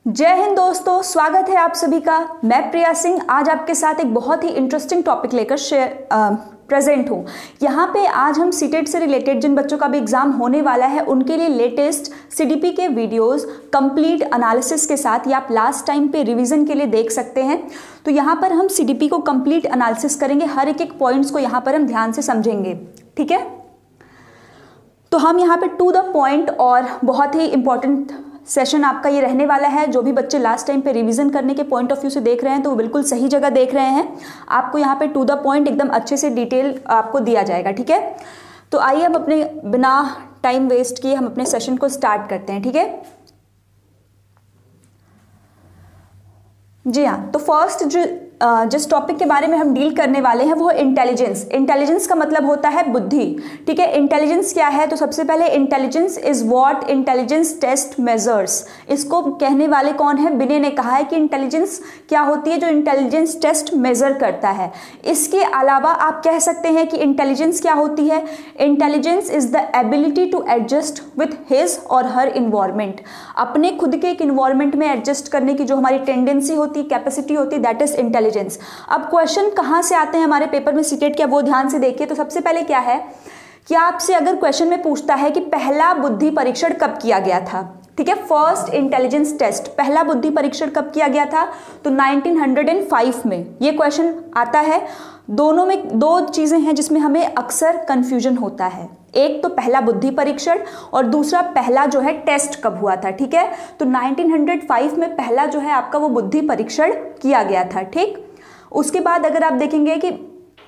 जय हिंद दोस्तों, स्वागत है आप सभी का। मैं प्रिया सिंह आज आपके साथ एक बहुत ही इंटरेस्टिंग टॉपिक लेकर प्रेजेंट हूँ। यहाँ पे आज हम सीटेट से रिलेटेड जिन बच्चों का भी एग्जाम होने वाला है उनके लिए लेटेस्ट सीडीपी के वीडियोस कंप्लीट एनालिसिस के साथ, या आप लास्ट टाइम पे रिवीजन के लिए देख सकते हैं। तो यहाँ पर हम सीडीपी को कंप्लीट एनालिसिस करेंगे, हर एक पॉइंट्स को यहाँ पर हम ध्यान से समझेंगे, ठीक है। तो हम यहाँ पे टू द पॉइंट और बहुत ही इंपॉर्टेंट सेशन आपका ये रहने वाला है। जो भी बच्चे लास्ट टाइम पे रिवीजन करने के पॉइंट ऑफ व्यू से देख रहे हैं तो वो बिल्कुल सही जगह देख रहे हैं। आपको यहाँ पे टू द पॉइंट एकदम अच्छे से डिटेल आपको दिया जाएगा, ठीक है। तो आइए हम अपने बिना टाइम वेस्ट किए हम अपने सेशन को स्टार्ट करते हैं, ठीक है। जी हाँ, तो फर्स्ट जिस टॉपिक के बारे में हम डील करने वाले हैं वो है इंटेलिजेंस। इंटेलिजेंस का मतलब होता है बुद्धि, ठीक है। इंटेलिजेंस क्या है? तो सबसे पहले intelligence is what intelligence test measures. इसको कहने वाले कौन है? विनय ने कहा है कि इंटेलिजेंस क्या होती है जो इंटेलिजेंस टेस्ट मेजर करता है। इसके अलावा आप कह सकते हैं कि इंटेलिजेंस क्या होती है? Intelligence is the ability to adjust with his or her environment. अपने खुद के एक इन्वायरमेंट में एडजस्ट करने की जो हमारी टेंडेंसी होती है, कैपेसिटी होती है, दैट इज इंटेलिजेंस। अब क्वेश्चन कहां से आते हैं हमारे पेपर में सीटेट के, वो ध्यान से देखिए। तो सबसे पहले क्या है कि आपसे अगर क्वेश्चन में पूछता है कि पहला बुद्धि परीक्षण कब किया गया था, ठीक है, फर्स्ट इंटेलिजेंस टेस्ट, पहला बुद्धि परीक्षण कब किया गया था? तो 1905 में ये क्वेश्चन आता है। दोनों में दो चीजें हैं जिसमें हमें अक्सर कंफ्यूजन होता है, एक तो पहला बुद्धि परीक्षण और दूसरा पहला जो है टेस्ट कब हुआ था, ठीक है। तो 1905 में पहला जो है आपका वो बुद्धि परीक्षण किया गया था, ठीक। उसके बाद अगर आप देखेंगे कि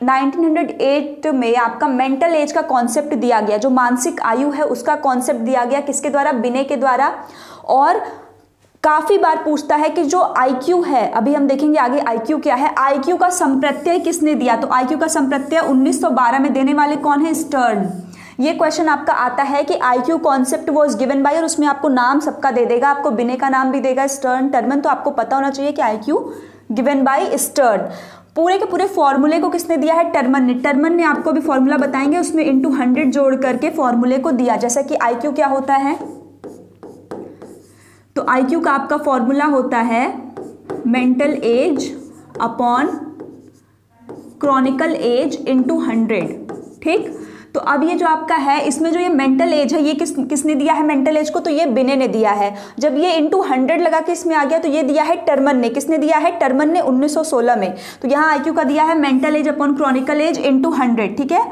1908 में आपका मेंटल एज का कॉन्सेप्ट दिया गया, जो मानसिक आयु है उसका कॉन्सेप्ट दिया गया, किसके द्वारा? विनय के द्वारा। और काफी बार पूछता है कि जो आईक्यू है, अभी हम देखेंगे आगे आईक्यू क्या है, आईक्यू का संप्रत्यय किसने दिया? तो आईक्यू का संप्रत्यय 1912 में देने वाले कौन है? स्टर्न। ये क्वेश्चन आपका आता है कि IQ concept was given by, और उसमें आपको नाम सबका दे देगा, आपको विनय का नाम भी देगा, स्टर्न, टर्मन। तो आपको पता होना चाहिए कि आईक्यू गिवन बाय स्टर्न। पूरे के पूरे फॉर्मूले को किसने दिया है? टर्मन ने। टर्मन ने आपको भी फॉर्मूला बताएंगे, उसमें इंटू 100 जोड़ करके फॉर्मूले को दिया। जैसा कि आईक्यू क्या होता है? तो आईक्यू का आपका फॉर्मूला होता है mental age upon chronical age into 100, ठीक। तो अब ये जो आपका है, इसमें जो ये मेंटल एज है, ये किसने दिया है मेंटल एज को? तो ये विनय ने दिया है। जब ये इंटू 100 लगा के इसमें आ गया तो ये दिया है टर्मन ने। किसने दिया है? टर्मन ने 1916 में। तो यहाँ आईक्यू का दिया है mental age upon chronical age into 100, ठीक है,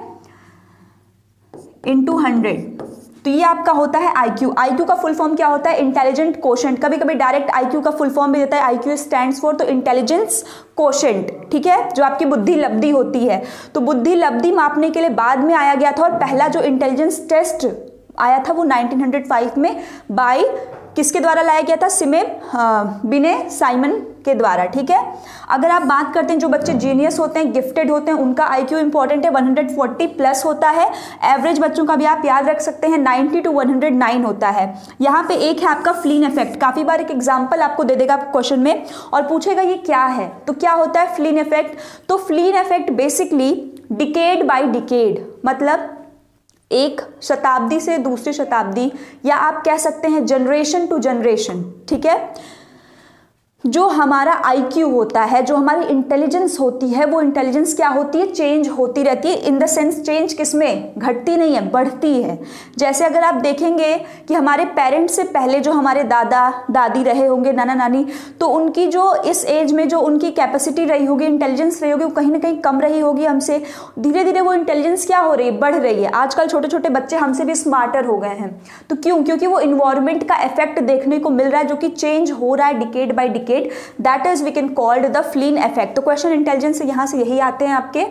इंटू 100। तो ये आपका होता है आईक्यू। आईक्यू का फुल फॉर्म क्या होता है? Intelligent quotient. कभी कभी डायरेक्ट आईक्यू का फुल फॉर्म भी देता है, आईक्यू स्टैंड्स फॉर, तो इंटेलिजेंस कोशेंट, ठीक है, जो आपकी बुद्धि लब्धि होती है। तो बुद्धि लब्धि मापने के लिए बाद में आया गया था, और पहला जो इंटेलिजेंस टेस्ट आया था वो 1905 में बाय किसके द्वारा लाया गया था? विनय साइमन के द्वारा, ठीक है। अगर आप बात करते हैं जो बच्चे जीनियस होते हैं, गिफ्टेड होते हैं, उनका आईक्यू इंपॉर्टेंट है, 140 प्लस होता है। एवरेज बच्चों का भी आप याद रख सकते हैं 90 to 109 होता है। यहाँ पे एक है आपका फ्लीन इफेक्ट। काफी बार एक एग्जाम्पल आपको दे देगा क्वेश्चन में और पूछेगा ये क्या है। तो क्या होता है फ्लीन इफेक्ट? तो Flynn effect basically decade by decade, मतलब एक शताब्दी से दूसरी शताब्दी, या आप कह सकते हैं जनरेशन टू जनरेशन, ठीक है, जो हमारा आईक्यू होता है, जो हमारी इंटेलिजेंस होती है, वो इंटेलिजेंस क्या होती है? चेंज होती रहती है। इन द सेंस चेंज किसमें? घटती नहीं है, बढ़ती है। जैसे अगर आप देखेंगे कि हमारे पेरेंट्स से पहले जो हमारे दादा दादी रहे होंगे, नाना नानी, तो उनकी जो इस एज में जो उनकी कैपेसिटी रही होगी, इंटेलिजेंस रही होगी, वो कहीं ना कहीं कम रही होगी हमसे। धीरे धीरे वो इंटेलिजेंस क्या हो रही है? बढ़ रही है। आजकल छोटे छोटे बच्चे हमसे भी स्मार्टर हो गए हैं। तो क्यों? क्योंकि वो इन्वायरमेंट का इफेक्ट देखने को मिल रहा है, जो कि चेंज हो रहा है decade by decade. That is we can called the Flynn effect। तो क्वेश्चन इंटेलिजेंस यहां से यही आते हैं आपके।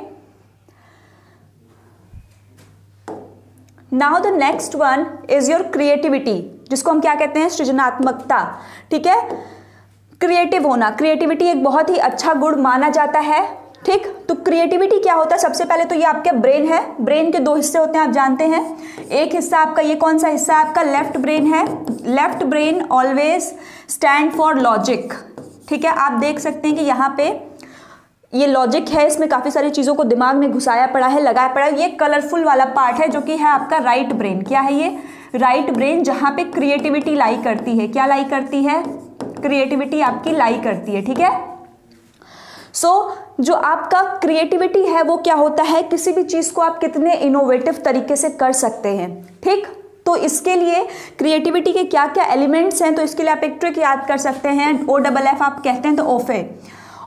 Now the next one is your creativity, जिसको हम क्या कहते हैं? सृजनात्मकता, ठीक है, क्रिएटिव होना। क्रिएटिविटी एक बहुत ही अच्छा गुण माना जाता है, ठीक। तो क्रिएटिविटी क्या होता है? सबसे पहले तो ये आपका ब्रेन है। ब्रेन के दो हिस्से होते हैं, आप जानते हैं। एक हिस्सा आपका, ये कौन सा हिस्सा आपका? लेफ्ट ब्रेन है। Left brain always stand for logic, ठीक है। आप देख सकते हैं कि यहाँ पे ये लॉजिक है, इसमें काफी सारी चीजों को दिमाग में घुसाया पड़ा है, लगाया पड़ा है। ये कलरफुल वाला पार्ट है जो कि है आपका राइट ब्रेन। क्या है ये? राइट ब्रेन, जहां पे क्रिएटिविटी लाई करती है। क्या लाई करती है? क्रिएटिविटी आपकी लाई करती है, ठीक है। जो आपका क्रिएटिविटी है वो क्या होता है, किसी भी चीज को आप कितने इनोवेटिव तरीके से कर सकते हैं, ठीक। तो इसके लिए क्रिएटिविटी के क्या क्या एलिमेंट्स हैं, तो इसके लिए आप एक ट्रिक याद कर सकते हैं, OFF आप कहते हैं तो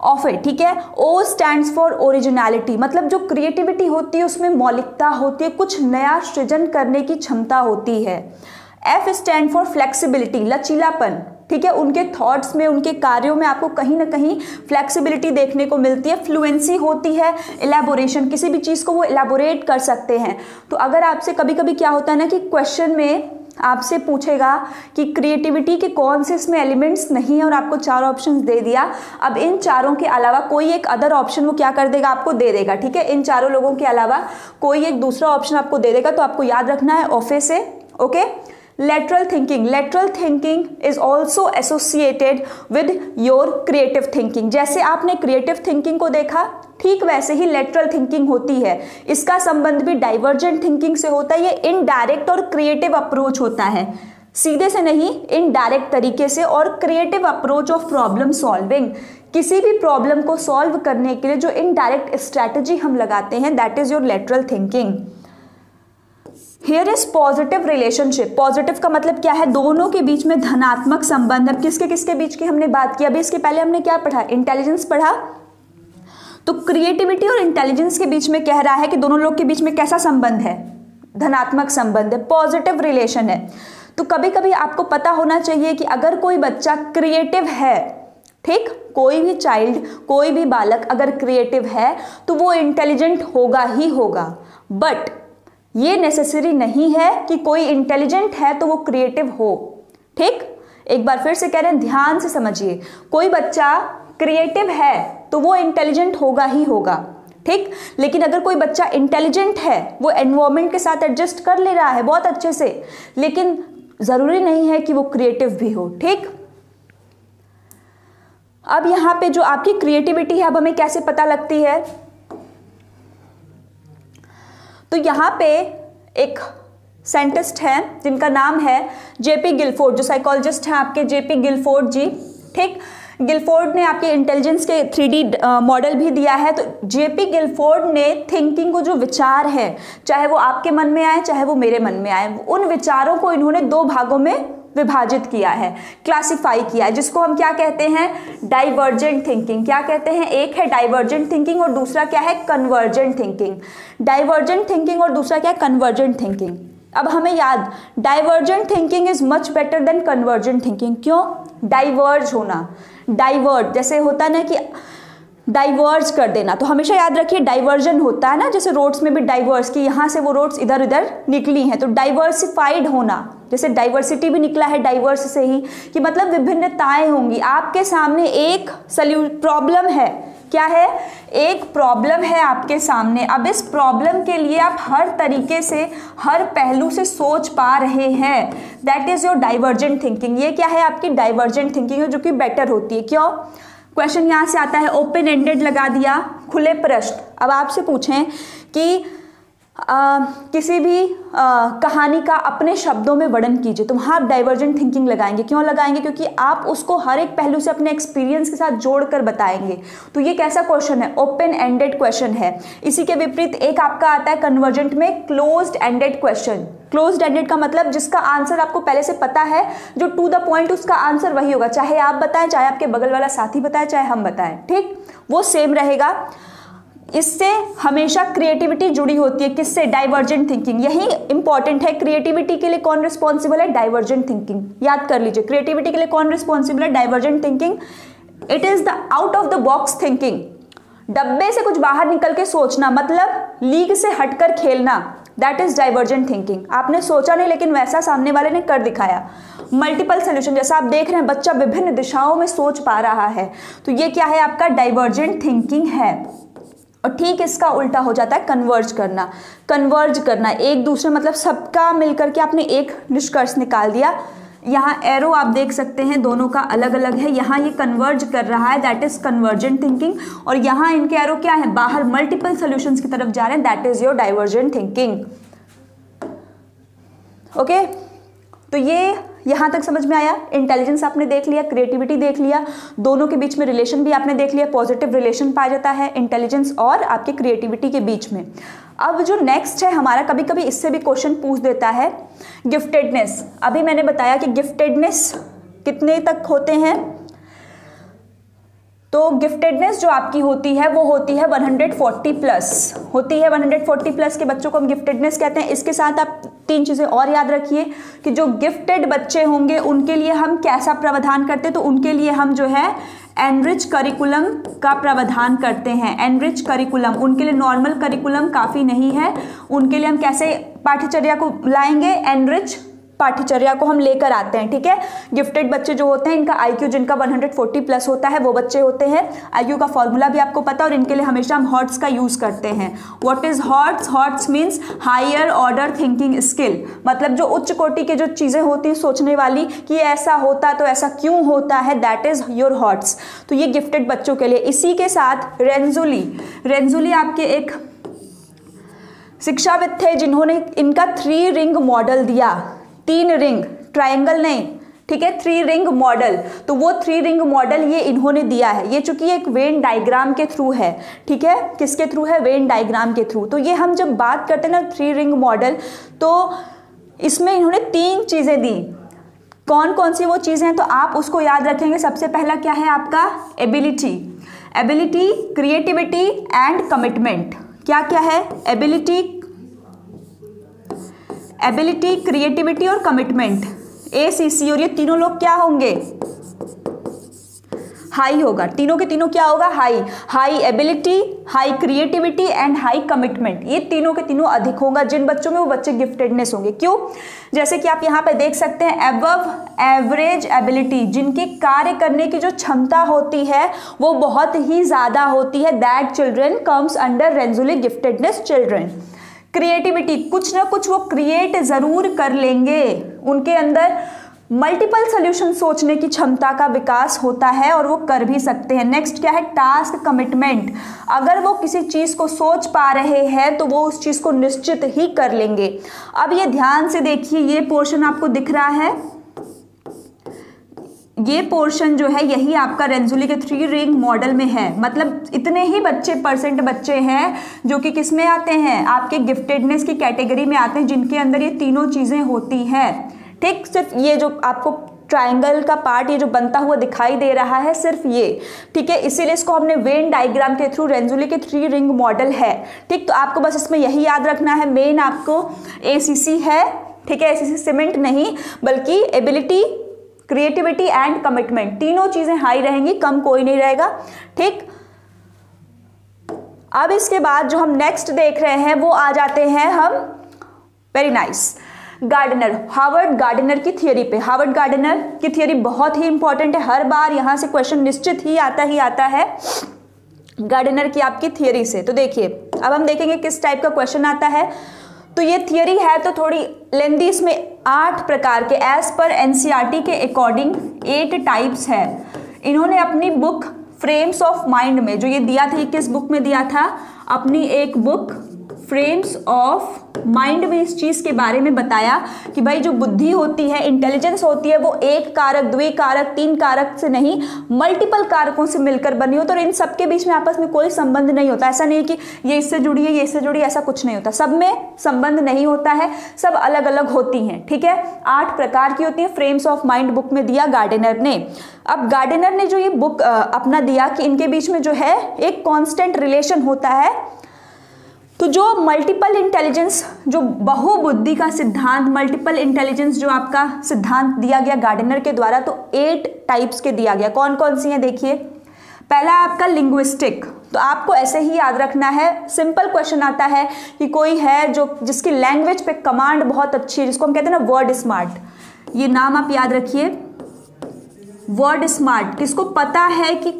ऑफे, ठीक है। O स्टैंड्स फॉर ओरिजिनलिटी, मतलब जो क्रिएटिविटी होती है उसमें मौलिकता होती है, कुछ नया सृजन करने की क्षमता होती है। F स्टैंड फॉर फ्लेक्सिबिलिटी, लचीलापन, ठीक है। उनके थॉट्स में, उनके कार्यों में आपको कहीं ना कहीं फ्लेक्सिबिलिटी देखने को मिलती है। फ्लुएंसी होती है, इलेबोरेशन, किसी भी चीज़ को वो इलेबोरेट कर सकते हैं। तो अगर आपसे कभी कभी क्या होता है ना कि क्वेश्चन में आपसे पूछेगा कि क्रिएटिविटी के कौन से इसमें एलिमेंट्स नहीं है और आपको 4 ऑप्शंस दे दिया, अब इन चारों के अलावा कोई एक अदर ऑप्शन वो क्या कर देगा, आपको दे देगा, ठीक है। इन चारों लोगों के अलावा कोई एक दूसरा ऑप्शन आपको दे देगा, तो आपको याद रखना है ऑफे से, okay. lateral thinking is also associated with your creative thinking। जैसे आपने क्रिएटिव थिंकिंग को देखा, ठीक वैसे ही लेटरल थिंकिंग होती है। इसका संबंध भी डाइवर्जेंट थिंकिंग से होता है। ये इनडायरेक्ट और क्रिएटिव अप्रोच होता है, सीधे से नहीं, इनडायरेक्ट तरीके से। और creative approach of problem solving, किसी भी प्रॉब्लम को सॉल्व करने के लिए जो इनडायरेक्ट स्ट्रैटेजी हम लगाते हैं, that is your lateral thinking. Here is positive relationship. Positive का मतलब क्या है, दोनों के बीच में धनात्मक संबंध। अब किसके किसके बीच की हमने बात की, अभी इसके पहले हमने क्या पढ़ा, इंटेलिजेंस पढ़ा। तो क्रिएटिविटी और इंटेलिजेंस के बीच में कह रहा है कि दोनों लोग के बीच में कैसा संबंध है, धनात्मक संबंध है, पॉजिटिव रिलेशन है। तो कभी कभी आपको पता होना चाहिए कि अगर कोई बच्चा क्रिएटिव है, ठीक, कोई भी चाइल्ड, कोई भी बालक अगर क्रिएटिव है तो वो इंटेलिजेंट होगा ही होगा। बट ये नेसेसरी नहीं है कि कोई इंटेलिजेंट है तो वो क्रिएटिव हो, ठीक। एक बार फिर से कह रहे हैं, ध्यान से समझिए, कोई बच्चा क्रिएटिव है तो वो इंटेलिजेंट होगा ही होगा, ठीक। लेकिन अगर कोई बच्चा इंटेलिजेंट है, वो एनवायरनमेंट के साथ एडजस्ट कर ले रहा है बहुत अच्छे से, लेकिन जरूरी नहीं है कि वो क्रिएटिव भी हो, ठीक। अब यहां पे जो आपकी क्रिएटिविटी है, अब हमें कैसे पता लगती है, तो यहाँ पे एक साइंटिस्ट है जिनका नाम है जेपी गिलफोर्ड, जो साइकोलॉजिस्ट हैं आपके जेपी गिलफोर्ड जी, ठीक। गिलफोर्ड ने आपके इंटेलिजेंस के 3D मॉडल भी दिया है। तो जेपी गिलफोर्ड ने थिंकिंग को, जो विचार है, चाहे वो आपके मन में आए चाहे वो मेरे मन में आए, उन विचारों को इन्होंने 2 भागों में विभाजित किया है, क्लासिफाई किया है, जिसको हम क्या कहते हैं, डाइवर्जेंट थिंकिंग। क्या कहते हैं, एक है डाइवर्जेंट थिंकिंग और दूसरा क्या है, कन्वर्जेंट थिंकिंग। डाइवर्जेंट थिंकिंग और दूसरा क्या है, कन्वर्जेंट थिंकिंग। अब हमें याद, divergent thinking is much better than convergent thinking. क्यों, डाइवर्ज होना, डाइवर्ट जैसे होता है ना कि डाइवर्ज कर देना, तो हमेशा याद रखिए डाइवर्जन होता है ना, जैसे रोड्स में भी डाइवर्स, कि यहाँ से वो रोड्स इधर उधर निकली हैं। तो डाइवर्सिफाइड होना, जैसे डाइवर्सिटी भी निकला है डाइवर्स से ही, कि मतलब विभिन्नताएं होंगी। आपके सामने एक प्रॉब्लम है, क्या है, एक प्रॉब्लम है आपके सामने। अब इस प्रॉब्लम के लिए आप हर तरीके से, हर पहलू से सोच पा रहे हैं, that is your divergent thinking. ये क्या है, आपकी डाइवर्जेंट थिंकिंग है, जो कि बेटर होती है। क्यों, क्वेश्चन यहां से आता है, ओपन एंडेड लगा दिया, खुले प्रश्न। अब आपसे पूछें कि किसी भी कहानी का अपने शब्दों में वर्णन कीजिए, तो वहाँ आप डाइवर्जेंट थिंकिंग लगाएंगे। क्यों लगाएंगे, क्योंकि आप उसको हर एक पहलू से अपने एक्सपीरियंस के साथ जोड़कर बताएंगे। तो ये कैसा क्वेश्चन है, ओपन एंडेड क्वेश्चन है। इसी के विपरीत एक आपका आता है कन्वर्जेंट में, closed ended question. Closed ended का मतलब जिसका आंसर आपको पहले से पता है, जो टू द पॉइंट उसका आंसर वही होगा, चाहे आप बताएं, चाहे आपके बगल वाला साथी बताए, चाहे हम बताएं, ठीक, वो सेम रहेगा। इससे हमेशा क्रिएटिविटी जुड़ी होती है, किससे, डाइवर्जेंट थिंकिंग। यही इंपॉर्टेंट है, क्रिएटिविटी के लिए कौन रिस्पॉन्सिबल है, डाइवर्जेंट थिंकिंग। याद कर लीजिए, क्रिएटिविटी के लिए कौन रिस्पॉन्सिबल है, divergent thinking. It is the out of the box thinking, डब्बे से कुछ बाहर निकल के सोचना, मतलब लीग से हटकर खेलना, दैट इज डाइवर्जेंट थिंकिंग। आपने सोचा नहीं लेकिन वैसा सामने वाले ने कर दिखाया। मल्टीपल सोल्यूशन, जैसा आप देख रहे हैं बच्चा विभिन्न दिशाओं में सोच पा रहा है, तो ये क्या है, आपका डाइवर्जेंट थिंकिंग है। और ठीक इसका उल्टा हो जाता है कन्वर्ज करना। कन्वर्ज करना, एक दूसरे, मतलब सबका मिलकर के आपने एक निष्कर्ष निकाल दिया। यहाँ एरो आप देख सकते हैं, दोनों का अलग अलग है। यहाँ ये कन्वर्ज कर रहा है, दैट इज कन्वर्जेंट थिंकिंग, और यहाँ इनके एरो क्या है, बाहर मल्टीपल सॉल्यूशंस की तरफ जा रहे हैं, that is your divergent thinking. Okay, तो ये यहाँ तक समझ में आया? इंटेलिजेंस आपने देख लिया, क्रिएटिविटी देख लिया, दोनों के बीच में रिलेशन भी आपने देख लिया, पॉजिटिव रिलेशन पाया जाता है इंटेलिजेंस और आपके क्रिएटिविटी के बीच में। अब जो नेक्स्ट है हमारा, कभी कभी इससे भी क्वेश्चन पूछ देता है, गिफ्टेडनेस। अभी मैंने बताया कि गिफ्टेडनेस कितने तक होते हैं, तो गिफ्टेडनेस जो आपकी होती है वो होती है 140 प्लस होती है। 140 प्लस के बच्चों को हम गिफ्टेडनेस कहते हैं। इसके साथ आप 3 चीज़ें और याद रखिए कि जो गिफ्टेड बच्चे होंगे उनके लिए हम कैसा प्रावधान करते हैं, तो उनके लिए हम जो है एनरिच करिकुलम का प्रावधान करते हैं। एनरिच करिकुलम, उनके लिए नॉर्मल करिकुलम काफ़ी नहीं है, उनके लिए हम कैसे पाठ्यचर्या को लाएंगे, एनरिच पाठ्यचर्या को हम लेकर आते हैं। ठीक है, गिफ्टेड बच्चे जो होते हैं इनका आईक्यू जिनका 140 प्लस होता है वो बच्चे होते हैं। आईक्यू का फॉर्मूला भी आपको पता है और इनके लिए हमेशा हम हर्ट्ज का यूज करते हैं। What is HOTS? HOTS means higher order thinking skill, मतलब जो उच्च कोटि की जो चीजें होती हैं सोचने वाली कि ऐसा होता तो ऐसा क्यों होता है, दैट इज योर हर्ट्ज। तो ये गिफ्टेड बच्चों के लिए। इसी के साथ रेंजुली, रेंजुली आपके एक शिक्षाविद थे जिन्होंने इनका 3 रिंग मॉडल दिया। 3 रिंग, ट्रायंगल नहीं, ठीक है, 3 रिंग मॉडल। तो वो 3 रिंग मॉडल ये इन्होंने दिया है। ये चूंकि एक वेन डायग्राम के थ्रू है, ठीक है, किसके थ्रू है? वेन डायग्राम के थ्रू। तो ये हम जब बात करते हैं ना 3 रिंग मॉडल, तो इसमें इन्होंने 3 चीजें दी। कौन कौन सी वो चीजें हैं तो आप उसको याद रखेंगे। सबसे पहला क्या है आपका? Ability, ability, creativity and commitment. क्या क्या है? एबिलिटी, एबिलिटी, क्रिएटिविटी और कमिटमेंट, ACC। और ये तीनों लोग क्या होंगे? हाई होगा। तीनों के तीनों क्या होगा? High. High ability, high creativity and high commitment, ये तीनों के तीनों अधिक होगा जिन बच्चों में, वो बच्चे गिफ्टेडनेस होंगे। क्यों? जैसे कि आप यहाँ पे देख सकते हैं, एबव एवरेज एबिलिटी, जिनकी कार्य करने की जो क्षमता होती है वो बहुत ही ज्यादा होती है, that children comes under Renzulli giftedness children. Creativity, कुछ ना कुछ वो क्रिएट जरूर कर लेंगे, उनके अंदर मल्टीपल सॉल्यूशन सोचने की क्षमता का विकास होता है और वो कर भी सकते हैं। नेक्स्ट क्या है? टास्क कमिटमेंट, अगर वो किसी चीज को सोच पा रहे हैं तो वो उस चीज को निश्चित ही कर लेंगे। अब ये ध्यान से देखिए, ये पोर्शन आपको दिख रहा है, ये पोर्शन जो है यही आपका रेंजुली के 3 रिंग मॉडल में है। मतलब इतने ही परसेंट बच्चे हैं जो कि किस में आते हैं? आपके गिफ्टेडनेस की कैटेगरी में आते हैं, जिनके अंदर ये तीनों चीजें होती हैं। ठीक, सिर्फ ये जो आपको ट्रायंगल का पार्ट ये जो बनता हुआ दिखाई दे रहा है, सिर्फ ये, ठीक है, इसीलिए इसको हमने वेन डायग्राम के थ्रू रेंजुली के 3 रिंग मॉडल है। ठीक, तो आपको बस इसमें यही याद रखना है, मेन आपको ACC है, ठीक है, ACC सीमेंट नहीं बल्कि एबिलिटी, क्रिएटिविटी एंड कमिटमेंट, तीनों चीजें हाई रहेंगी, कम कोई नहीं रहेगा। ठीक, अब इसके बाद जो हम नेक्स्ट देख रहे हैं वो आ जाते हैं हम, very nice, Gardner, Harvard Gardner की थियरी पे। हार्वर्ड गार्डनर की थियरी बहुत ही इंपॉर्टेंट है, हर बार यहां से क्वेश्चन निश्चित ही आता है गार्डनर की आपकी थियरी से। तो देखिए, अब हम देखेंगे किस टाइप का क्वेश्चन आता है। तो ये थियरी है तो थोड़ी लेंदी, इसमें 8 प्रकार के, एज पर NCERT के अकॉर्डिंग 8 टाइप्स है। इन्होंने अपनी बुक फ्रेम्स ऑफ माइंड में जो ये दिया था, ये किस बुक में दिया था? अपनी एक बुक फ्रेम्स ऑफ माइंड में इस चीज के बारे में बताया कि भाई जो बुद्धि होती है, इंटेलिजेंस होती है, वो 1 कारक, 2 कारक, 3 कारक से नहीं, मल्टीपल कारकों से मिलकर बनी हो। तो इन सबके बीच में आपस में कोई संबंध नहीं होता। ऐसा नहीं कि ये इससे जुड़ी है, ये इससे जुड़ी है, ऐसा कुछ नहीं होता। सब में संबंध नहीं होता है, सब अलग अलग होती हैं। ठीक है, 8 प्रकार की होती है, फ्रेम्स ऑफ माइंड बुक में दिया गार्डनर ने। अब गार्डनर ने जो ये बुक अपना दिया कि इनके बीच में जो है एक कॉन्स्टेंट रिलेशन होता है। तो जो मल्टीपल इंटेलिजेंस, जो बहुबुद्धि का सिद्धांत, मल्टीपल इंटेलिजेंस जो आपका सिद्धांत दिया गया गार्डनर के द्वारा, तो 8 टाइप्स के दिया गया। कौन कौन सी हैं देखिए। पहला आपका लिंग्विस्टिक, तो आपको ऐसे ही याद रखना है, सिंपल क्वेश्चन आता है कि कोई है जो जिसकी लैंग्वेज पे कमांड बहुत अच्छी है, जिसको हम कहते हैं ना वर्ड स्मार्ट। ये नाम आप याद रखिए, वर्ड स्मार्ट, किसको पता है कि